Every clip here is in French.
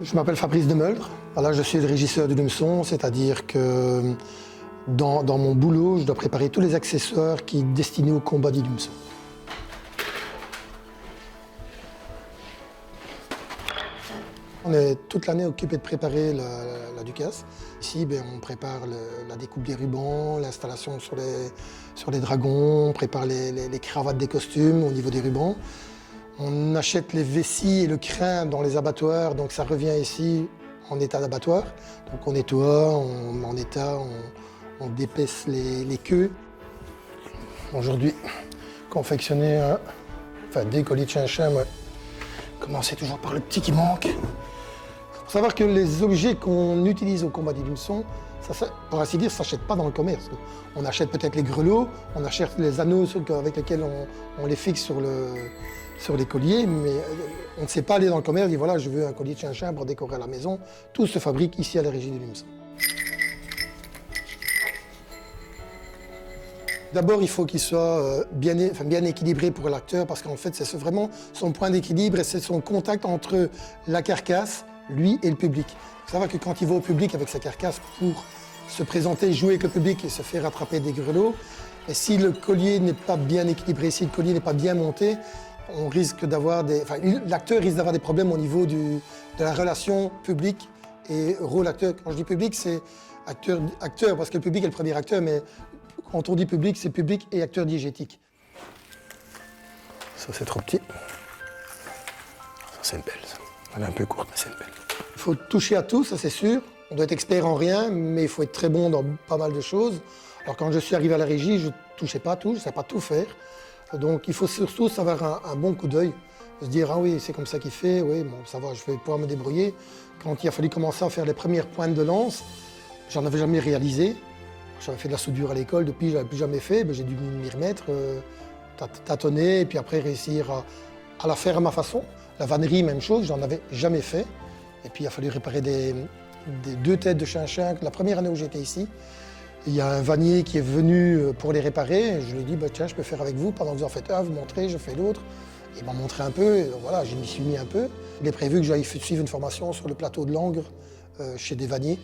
Je m'appelle Fabrice Demeldre. Voilà, je suis le régisseur du Lumeçon, c'est-à-dire que dans mon boulot, je dois préparer tous les accessoires qui sont destinés au combat du Lumeçon. On est toute l'année occupé de préparer la Ducasse. Ici, on prépare la découpe des rubans, l'installation sur les dragons, on prépare les cravates des costumes au niveau des rubans. On achète les vessies et le crin dans les abattoirs, donc ça revient ici en état d'abattoir. Donc on nettoie, on dépaisse les queues. Aujourd'hui, confectionner des colis de chinchin, commencer toujours par le petit qui manque. Il faut savoir que les objets qu'on utilise au combat du Lumeçon, ça, pour ainsi dire, ne s'achètent pas dans le commerce. On achète peut-être les grelots, on achète les anneaux avec lesquels on les fixe sur les colliers, mais on ne sait pas aller dans le commerce et dire voilà, je veux un collier de chinchin pour décorer à la maison. Tout se fabrique ici à la Régie du Lumeçon. D'abord, il faut qu'il soit bien équilibré pour l'acteur, parce qu'en fait, c'est vraiment son point d'équilibre et c'est son contact entre la carcasse, lui et le public. Il faut savoir que quand il va au public avec sa carcasse pour se présenter, jouer avec le public et se faire rattraper des grelots, et si le collier n'est pas bien équilibré, si le collier n'est pas bien monté, on risque d'avoir l'acteur risque d'avoir des problèmes au niveau de la relation public et rôle-acteur. Quand je dis public, c'est acteur, parce que le public est le premier acteur, mais quand on dit public, c'est public et acteur diégétique. Ça, c'est trop petit. Ça, c'est une belle, ça. Elle est un peu courte, mais c'est une belle. Il faut toucher à tout, ça c'est sûr. On doit être expert en rien, mais il faut être très bon dans pas mal de choses. Alors quand je suis arrivé à la régie, je ne touchais pas à tout, je ne savais pas tout faire. Donc il faut surtout savoir un bon coup d'œil, se dire ah oui c'est comme ça qu'il fait, oui bon ça va, je vais pouvoir me débrouiller. Quand il a fallu commencer à faire les premières pointes de lance, j'en avais jamais réalisé. J'avais fait de la soudure à l'école, depuis je n'avais plus jamais fait, j'ai dû m'y remettre, tâtonner et puis après réussir à la faire à ma façon. La vannerie, même chose, j'en avais jamais fait. Et puis il a fallu réparer des deux têtes de chinchin. La première année où j'étais ici, il y a un vannier qui est venu pour les réparer. Je lui ai dit, tiens, je peux faire avec vous. Pendant que vous en faites un, vous montrez, je fais l'autre. Il m'a montré un peu, et voilà, je m'y suis mis un peu. Il est prévu que j'aille suivre une formation sur le plateau de Langres, chez des vanniers.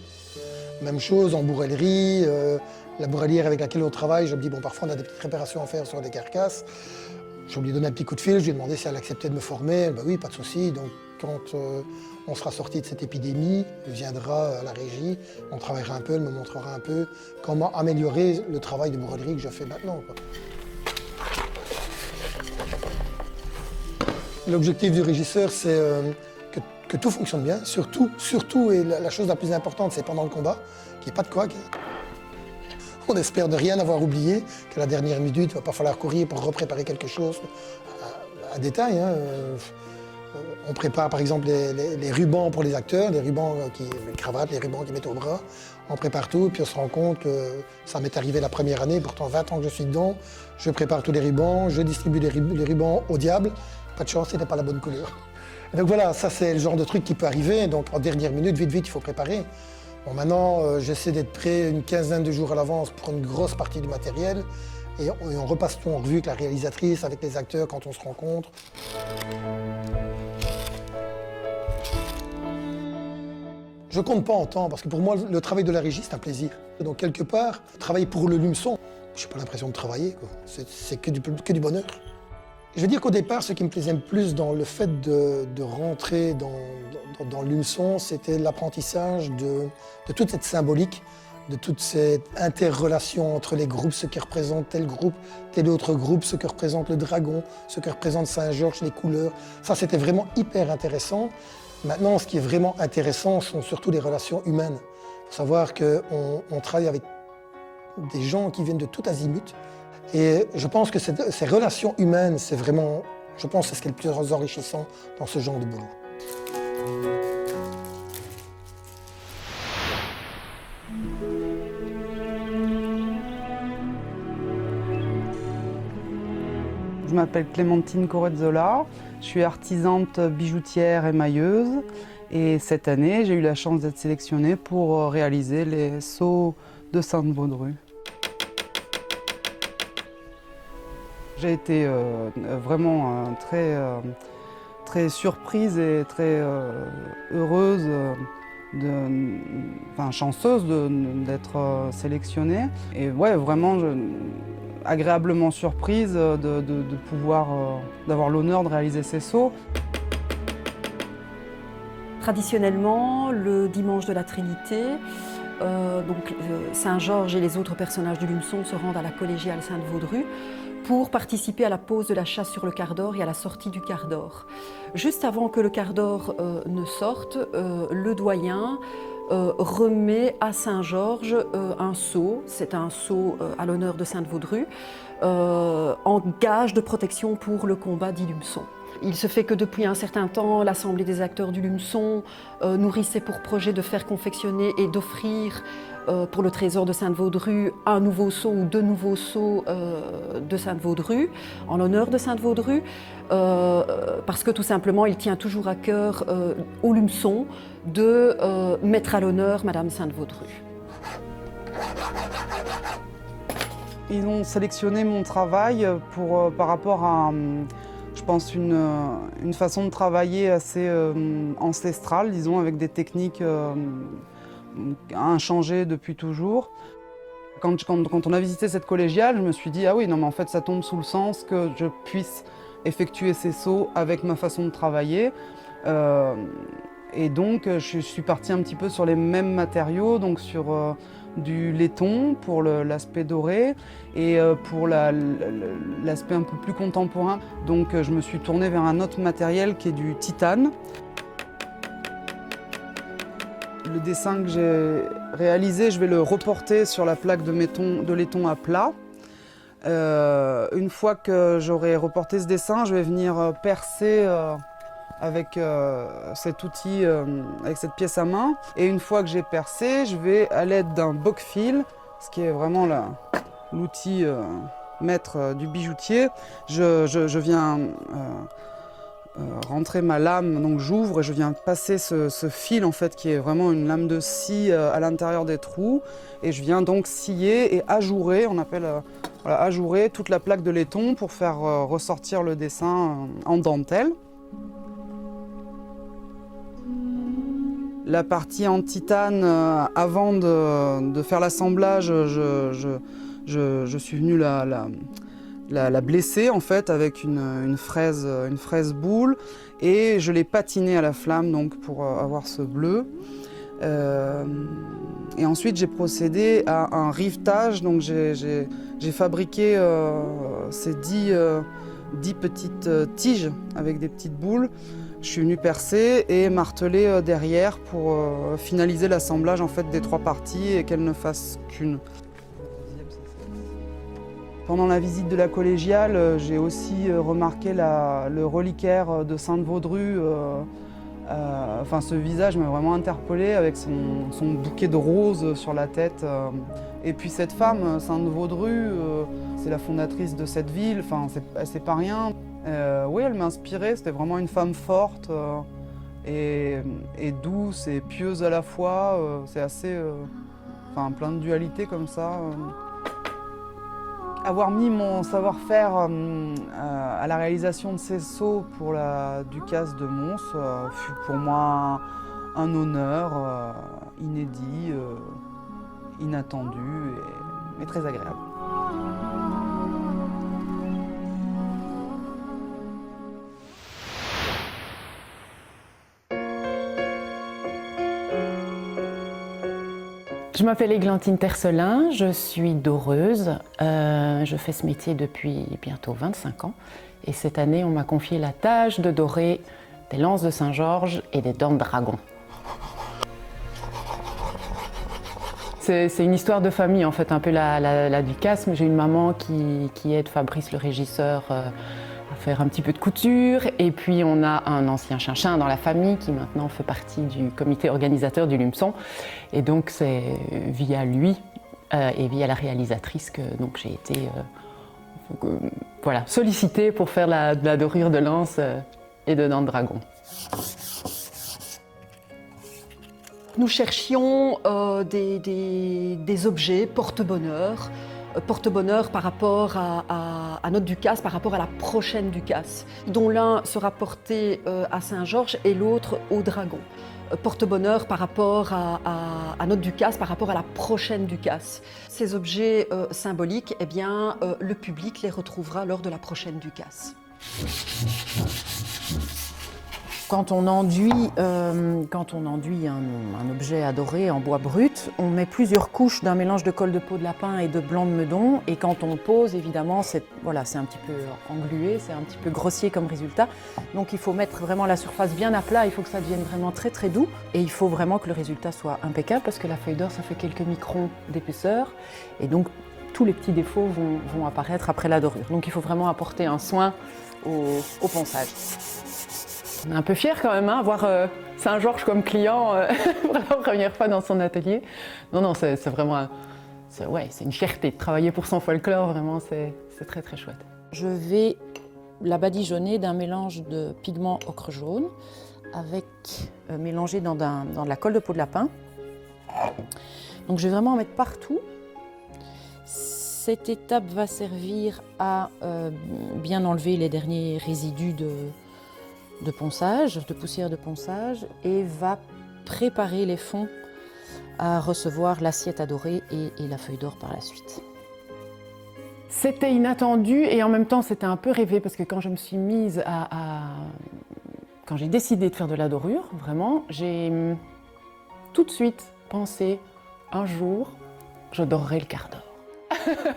Même chose en bourrellerie, la bourrelière avec laquelle on travaille, je me dis, parfois on a des petites réparations à faire sur des carcasses. Je lui ai donné un petit coup de fil, je lui ai demandé si elle acceptait de me former. Oui, pas de souci. Donc quand on sera sorti de cette épidémie, elle viendra à la régie, on travaillera un peu, elle me montrera un peu comment améliorer le travail de bourrellerie que je fais maintenant. L'objectif du régisseur, c'est que tout fonctionne bien, surtout, et la chose la plus importante, c'est pendant le combat, qu'il n'y ait pas de couac. On espère ne rien avoir oublié, qu'à la dernière minute, il ne va pas falloir courir pour repréparer quelque chose. Un détail, on prépare par exemple les rubans pour les acteurs, les cravates, les rubans qu'ils mettent au bras. On prépare tout, puis on se rend compte que ça m'est arrivé la première année, pourtant 20 ans que je suis dedans. Je prépare tous les rubans, je distribue les rubans au diable. Pas de chance, c'était pas la bonne couleur. Et donc voilà, ça c'est le genre de truc qui peut arriver. Donc en dernière minute, vite, il faut préparer. Bon, maintenant, j'essaie d'être prêt une quinzaine de jours à l'avance pour une grosse partie du matériel. Et on repasse tout en revue avec la réalisatrice, avec les acteurs quand on se rencontre. Je compte pas en temps, parce que pour moi, le travail de la régie, c'est un plaisir. Donc quelque part, travailler pour le Lumeçon, je n'ai pas l'impression de travailler, quoi. C'est que du bonheur. Je veux dire qu'au départ, ce qui me plaisait le plus dans le fait de rentrer dans le Lumeçon, c'était l'apprentissage de toute cette symbolique, de toute cette interrelation entre les groupes, ce qui représente tel groupe, tel autre groupe, ce que représente le dragon, ce que représente Saint-Georges, les couleurs. Ça, c'était vraiment hyper intéressant. Maintenant, ce qui est vraiment intéressant sont surtout les relations humaines. Il faut savoir qu'on travaille avec des gens qui viennent de tout azimut. Et je pense que ces relations humaines, c'est vraiment, je pense, c'est ce qui est le plus enrichissant dans ce genre de boulot. Je m'appelle Clémentine Corezzola, je suis artisante bijoutière et mailleuse. Et cette année, j'ai eu la chance d'être sélectionnée pour réaliser les sceaux de Sainte-Baudru. J'ai été vraiment très très surprise et très heureuse, chanceuse d'être sélectionnée. Et ouais, vraiment agréablement surprise de pouvoir d'avoir l'honneur de réaliser ces sauts. Traditionnellement, le dimanche de la Trinité, Saint-Georges et les autres personnages du Lumeçon se rendent à la collégiale Sainte-Vaudrue pour participer à la pose de la chasse sur le quart d'or et à la sortie du quart d'or. Juste avant que le quart d'or ne sorte, le doyen remet à Saint-Georges un sceau, c'est un sceau à l'honneur de Sainte-Vaudrue, en gage de protection pour le combat dit Lumeçon. Il se fait que depuis un certain temps, l'Assemblée des acteurs du Lumeçon nourrissait pour projet de faire confectionner et d'offrir pour le trésor de Sainte-Vaudrue un nouveau sceau ou deux nouveaux sceaux de Sainte-Vaudrue, en l'honneur de Sainte-Vaudrue, parce que tout simplement, il tient toujours à cœur au Lumeçon de mettre à l'honneur Madame Sainte-Vaudrue. Ils ont sélectionné mon travail par rapport à, je pense, une façon de travailler assez ancestrale, disons, avec des techniques inchangées depuis toujours. Quand on a visité cette collégiale, je me suis dit, ah oui, non mais en fait ça tombe sous le sens que je puisse effectuer ces sauts avec ma façon de travailler. Et donc je suis partie un petit peu sur les mêmes matériaux, donc sur du laiton pour l'aspect doré et pour l'aspect un peu plus contemporain. Donc je me suis tournée vers un autre matériel qui est du titane. Le dessin que j'ai réalisé, je vais le reporter sur la plaque de laiton à plat. Une fois que j'aurai reporté ce dessin, je vais venir percer avec cet outil, avec cette pièce à main. Et une fois que j'ai percé, je vais, à l'aide d'un boc-fil, ce qui est vraiment l'outil maître du bijoutier, je viens rentrer ma lame, donc j'ouvre et je viens passer ce fil en fait qui est vraiment une lame de scie à l'intérieur des trous, et je viens donc scier et ajourer, on appelle ajourer toute la plaque de laiton pour faire ressortir le dessin en dentelle. La partie en titane, avant de faire l'assemblage, je suis venu la blesser en fait avec une fraise boule, et je l'ai patinée à la flamme donc pour avoir ce bleu. Et ensuite j'ai procédé à un rivetage, donc j'ai fabriqué ces 10 petites tiges avec des petites boules. Je suis venu percer et marteler derrière pour finaliser l'assemblage en fait des 3 parties et qu'elles ne fassent qu'une. Pendant la visite de la collégiale, j'ai aussi remarqué le reliquaire de Sainte-Vaudrue. Ce visage m'a vraiment interpellée avec son bouquet de roses sur la tête. Et puis cette femme, Sainte-Vaudrue, c'est la fondatrice de cette ville, c'est pas rien. Oui, elle m'a inspirée, c'était vraiment une femme forte et douce et pieuse à la fois. C'est assez plein de dualité comme ça. Avoir mis mon savoir-faire à la réalisation de ces sauts pour la Ducasse de Mons fut pour moi un honneur inédit, inattendu et très agréable. Je m'appelle Églantine Tercelin, je suis doreuse. Je fais ce métier depuis bientôt 25 ans. Et cette année, on m'a confié la tâche de dorer des lances de Saint-Georges et des dents de dragon. C'est une histoire de famille, en fait, un peu la Ducasse. J'ai une maman qui aide Fabrice le régisseur à faire un petit peu de couture. Et puis on a un ancien chinchin dans la famille qui maintenant fait partie du comité organisateur du Lumeçon. Et donc c'est via lui et via la réalisatrice que j'ai été sollicitée pour faire de la dorure de lance et de dents de dragon. Nous cherchions des objets porte-bonheur porte-bonheur par rapport à notre Ducasse, par rapport à la prochaine Ducasse, dont l'un sera porté à Saint-Georges et l'autre au Dragon. Porte-bonheur par rapport à notre Ducasse, par rapport à la prochaine Ducasse. Ces objets symboliques, eh bien, le public les retrouvera lors de la prochaine Ducasse. Quand on enduit un objet adoré en bois brut, on met plusieurs couches d'un mélange de colle de peau de lapin et de blanc de meudon. Et quand on pose, évidemment, c'est un petit peu englué, c'est un petit peu grossier comme résultat. Donc il faut mettre vraiment la surface bien à plat, il faut que ça devienne vraiment très très doux. Et il faut vraiment que le résultat soit impeccable parce que la feuille d'or, ça fait quelques microns d'épaisseur. Et donc tous les petits défauts vont apparaître après la dorure. Donc il faut vraiment apporter un soin au ponçage. On est un peu fiers quand même, avoir Saint-Georges comme client pour la première fois dans son atelier. Non, c'est vraiment c'est une fierté de travailler pour son folklore, vraiment, c'est très très chouette. Je vais la badigeonner d'un mélange de pigments ocre jaune mélangé dans de la colle de peau de lapin. Donc je vais vraiment en mettre partout. Cette étape va servir à bien enlever les derniers résidus de ponçage, de poussière de ponçage, et va préparer les fonds à recevoir l'assiette adorée et la feuille d'or par la suite. C'était inattendu et en même temps c'était un peu rêvé parce que quand je me suis mise quand j'ai décidé de faire de la dorure, vraiment, j'ai tout de suite pensé un jour je dorerai le quart d'or.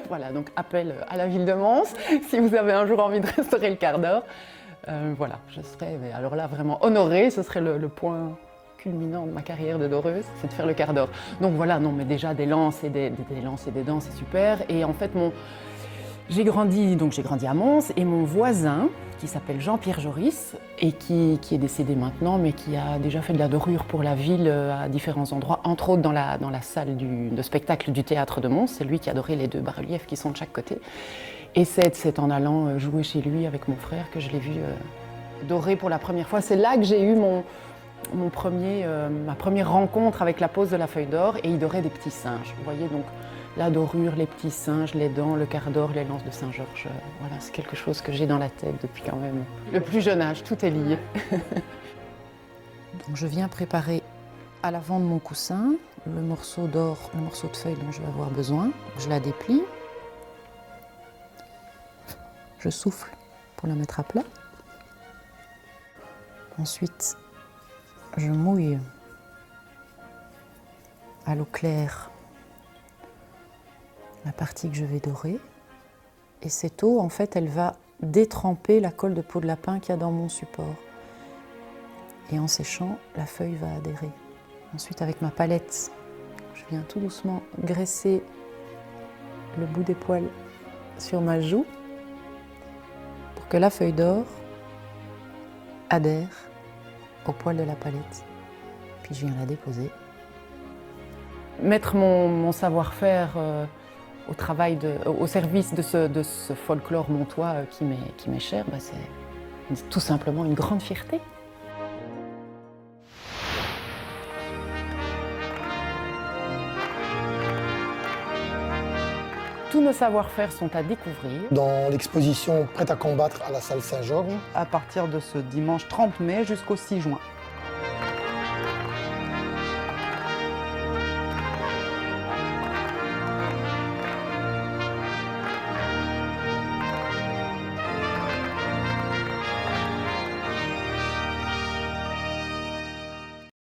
Voilà, donc appel à la ville de Mons, si vous avez un jour envie de restaurer le quart d'or. Voilà, je serais alors là vraiment honorée, ce serait le point culminant de ma carrière de doreuse, c'est de faire le quart d'or. Donc voilà, non mais déjà des lances et des dents, c'est super. Et en fait, j'ai grandi à Mons et mon voisin, qui s'appelle Jean-Pierre Joris et qui est décédé maintenant, mais qui a déjà fait de la dorure pour la ville à différents endroits, entre autres dans la salle de spectacle du théâtre de Mons. C'est lui qui a doré les 2 bas-reliefs qui sont de chaque côté. Et c'est en allant jouer chez lui avec mon frère que je l'ai vu dorer pour la première fois. C'est là que j'ai eu ma première rencontre avec la pose de la feuille d'or, et il dorait des petits singes. Vous voyez, donc la dorure, les petits singes, les dents, le quart d'or, les lances de Saint-Georges. Voilà, c'est quelque chose que j'ai dans la tête depuis quand même le plus jeune âge. Tout est lié. Donc je viens préparer à l'avant de mon coussin le morceau d'or, le morceau de feuille dont je vais avoir besoin. Je la déplie. Je souffle pour la mettre à plat. Ensuite, je mouille à l'eau claire la partie que je vais dorer. Et cette eau, en fait, elle va détremper la colle de peau de lapin qu'il y a dans mon support. Et en séchant, la feuille va adhérer. Ensuite, avec ma palette, je viens tout doucement graisser le bout des poils sur ma joue pour que la feuille d'or adhère au poil de la palette. Puis je viens la déposer. Mettre mon savoir-faire au service de ce folklore montois qui m'est cher, c'est tout simplement une grande fierté. Tous nos savoir-faire sont à découvrir dans l'exposition Prête à combattre à la salle Saint-Georges, à partir de ce dimanche 30 mai jusqu'au 6 juin.